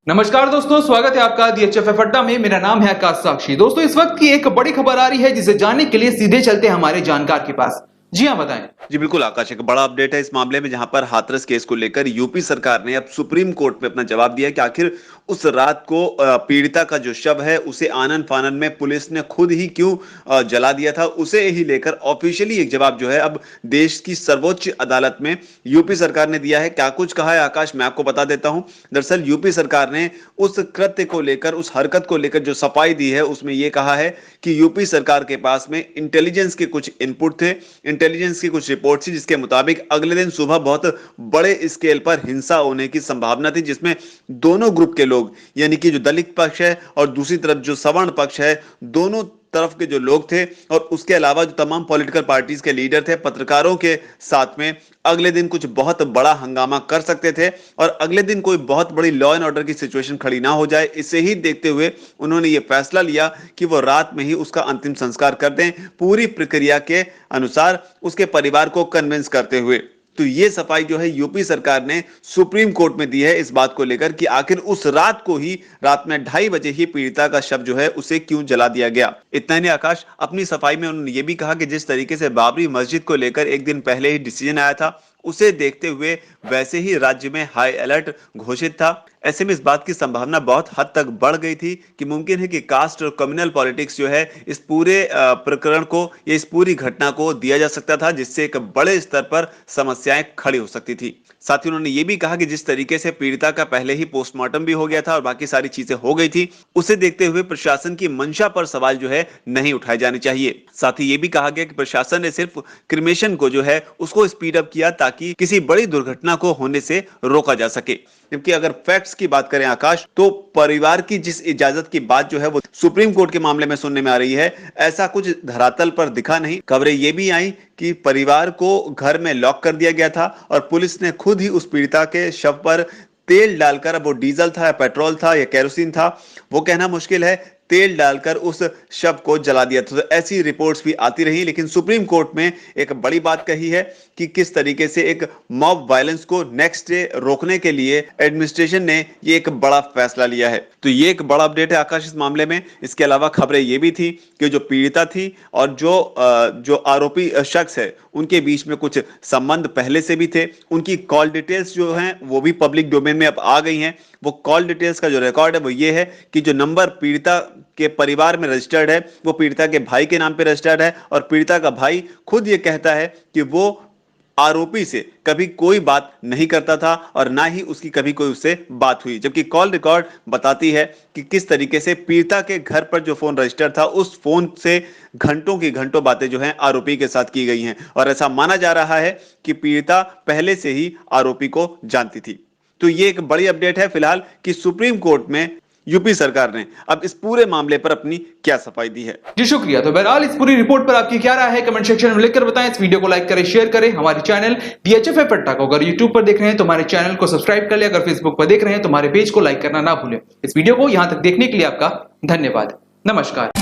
नमस्कार दोस्तों, स्वागत है आपका DHFF अड्डा में। मेरा नाम है आकाश साक्षी। दोस्तों, इस वक्त की एक बड़ी खबर आ रही है जिसे जानने के लिए सीधे चलते हैं हमारे जानकार के पास। जी हाँ, बताएं। जी बिल्कुल आकाश, एक बड़ा अपडेट है इस मामले में, जहां पर हाथरस केस को लेकर यूपी सरकार ने अब सुप्रीम कोर्ट में अपना जवाब दिया कि आखिर उस रात को पीड़िता का जो शव है उसे आनन फानन में पुलिस ने खुद ही क्यों जला दिया था, उसे ही लेकर ऑफिशियली एक जवाब जो है अब देश की सर्वोच्च अदालत में यूपी सरकार ने दिया है। क्या कुछ कहा है आकाश, मैं आपको बता देता हूं। दरअसल यूपी सरकार ने उस कृत्य को लेकर, उस हरकत को लेकर जो सफाई दी है उसमें यह कहा है कि यूपी सरकार के पास में इंटेलिजेंस के कुछ इनपुट थे, इंटेलिजेंस की कुछ रिपोर्ट थी, जिसके मुताबिक अगले दिन सुबह बहुत बड़े स्केल पर हिंसा होने की संभावना थी, जिसमें दोनों ग्रुप के लोग, यानी कि जो दलित पक्ष है और दूसरी तरफ जो सवर्ण पक्ष है, दोनों तरफ के जो लोग थे और उसके अलावा जो तमाम पॉलिटिकल पार्टीज के लीडर थे, पत्रकारों के साथ में अगले दिन कुछ बहुत बड़ा हंगामा कर सकते थे और अगले दिन कोई बहुत बड़ी लॉ एंड ऑर्डर की सिचुएशन खड़ी ना हो जाए। इसे ही देखते हुए उन्होंने ये फैसला लिया कि वो रात में ही उसका अंतिम संस्कार कर दें, पूरी प्रक्रिया के अनुसार उसके परिवार को कन्विंस करते हुए। तो ये सफाई जो है यूपी सरकार ने सुप्रीम कोर्ट में दी है इस बात को लेकर कि आखिर उस रात को ही, रात में 2:30 बजे ही पीड़िता का शव जो है उसे क्यों जला दिया गया। इतना ही नहीं आकाश, अपनी सफाई में उन्होंने ये भी कहा कि जिस तरीके से बाबरी मस्जिद को लेकर एक दिन पहले ही डिसीजन आया था, उसे देखते हुए वैसे ही राज्य में हाई अलर्ट घोषित था। ऐसे में इस बात की संभावना बहुत हद तक बढ़ गई थी कि मुमकिन है कि कास्ट और कम्युनल पॉलिटिक्स जो है इस पूरे प्रकरण को या इस पूरी घटना को दिया जा सकता था, जिससे एक बड़े स्तर पर समस्याएं खड़ी हो सकती थी। साथ ही उन्होंने ये भी कहा कि जिस तरीके से पीड़िता का पहले ही पोस्टमार्टम भी हो गया था और बाकी सारी चीजें हो गई थी, उसे देखते हुए प्रशासन की मंशा पर सवाल जो है नहीं उठाए जाने चाहिए। साथ ही ये भी कहा गया कि प्रशासन ने सिर्फ क्रिमेशन को जो है उसको स्पीड अप किया ताकि किसी बड़ी दुर्घटना को होने से रोका जा सके। जबकि अगर फैक्ट्स की बात करें आकाश, तो परिवार की जिस इजाजत की बात जो है वो सुप्रीम कोर्ट के मामले में सुनने में आ रही है, ऐसा कुछ धरातल पर दिखा नहीं। खबरें ये भी आई कि परिवार को घर में लॉक कर दिया गया था और पुलिस ने खुद ही उस पीड़िता के शव पर तेल डालकर, अब वो डीजल था या पेट्रोल था या केरोसिन था वो कहना मुश्किल है, तेल डालकर उस शव को जला दिया था। तो ऐसी रिपोर्ट्स भी आती रही, लेकिन सुप्रीम कोर्ट में एक बड़ी बात कही है कि किस तरीके से एक मॉब वायलेंस को नेक्स्ट डे रोकने के लिए एडमिनिस्ट्रेशन ने ये एक बड़ा फैसला लिया है। तो ये एक बड़ा अपडेट है आकाश इस मामले में। इसके अलावा खबरें ये भी थी कि जो पीड़िता थी और जो आरोपी शख्स है उनके बीच में कुछ संबंध पहले से भी थे। उनकी कॉल डिटेल्स जो हैं वो भी पब्लिक डोमेन में अब आ गई हैं। वो कॉल डिटेल्स का जो रिकॉर्ड है वो ये है कि जो नंबर पीड़िता के परिवार में रजिस्टर्ड है वो पीड़िता के भाई के नाम पे रजिस्टर्ड है और पीड़िता का भाई खुद ये कहता है कि वो आरोपी से कभी कोई बात नहीं करता था और ना ही उसकी कभी कोई उससे बात हुई। जबकि कॉल रिकॉर्ड बताती है कि किस तरीके से पीड़िता के घर पर जो फोन रजिस्टर था उस फोन से घंटों की घंटों बातें जो हैं आरोपी के साथ की गई हैं और ऐसा माना जा रहा है कि पीड़िता पहले से ही आरोपी को जानती थी। तो ये एक बड़ी अपडेट है फिलहाल कि सुप्रीम कोर्ट में यूपी सरकार ने अब इस पूरे मामले पर अपनी क्या सफाई दी है। जी शुक्रिया। तो बहरहाल इस पूरी रिपोर्ट पर आपकी क्या राय है, कमेंट सेक्शन में लिखकर बताएं। इस वीडियो को लाइक करें, शेयर करें। हमारे चैनल DHFF अड्डा को अगर यूट्यूब पर देख रहे हैं तो हमारे चैनल को सब्सक्राइब कर ले। अगर फेसबुक पर देख रहे हैं तो हमारे पेज को लाइक करना ना भूलें। इस वीडियो को यहां तक देखने के लिए आपका धन्यवाद। नमस्कार।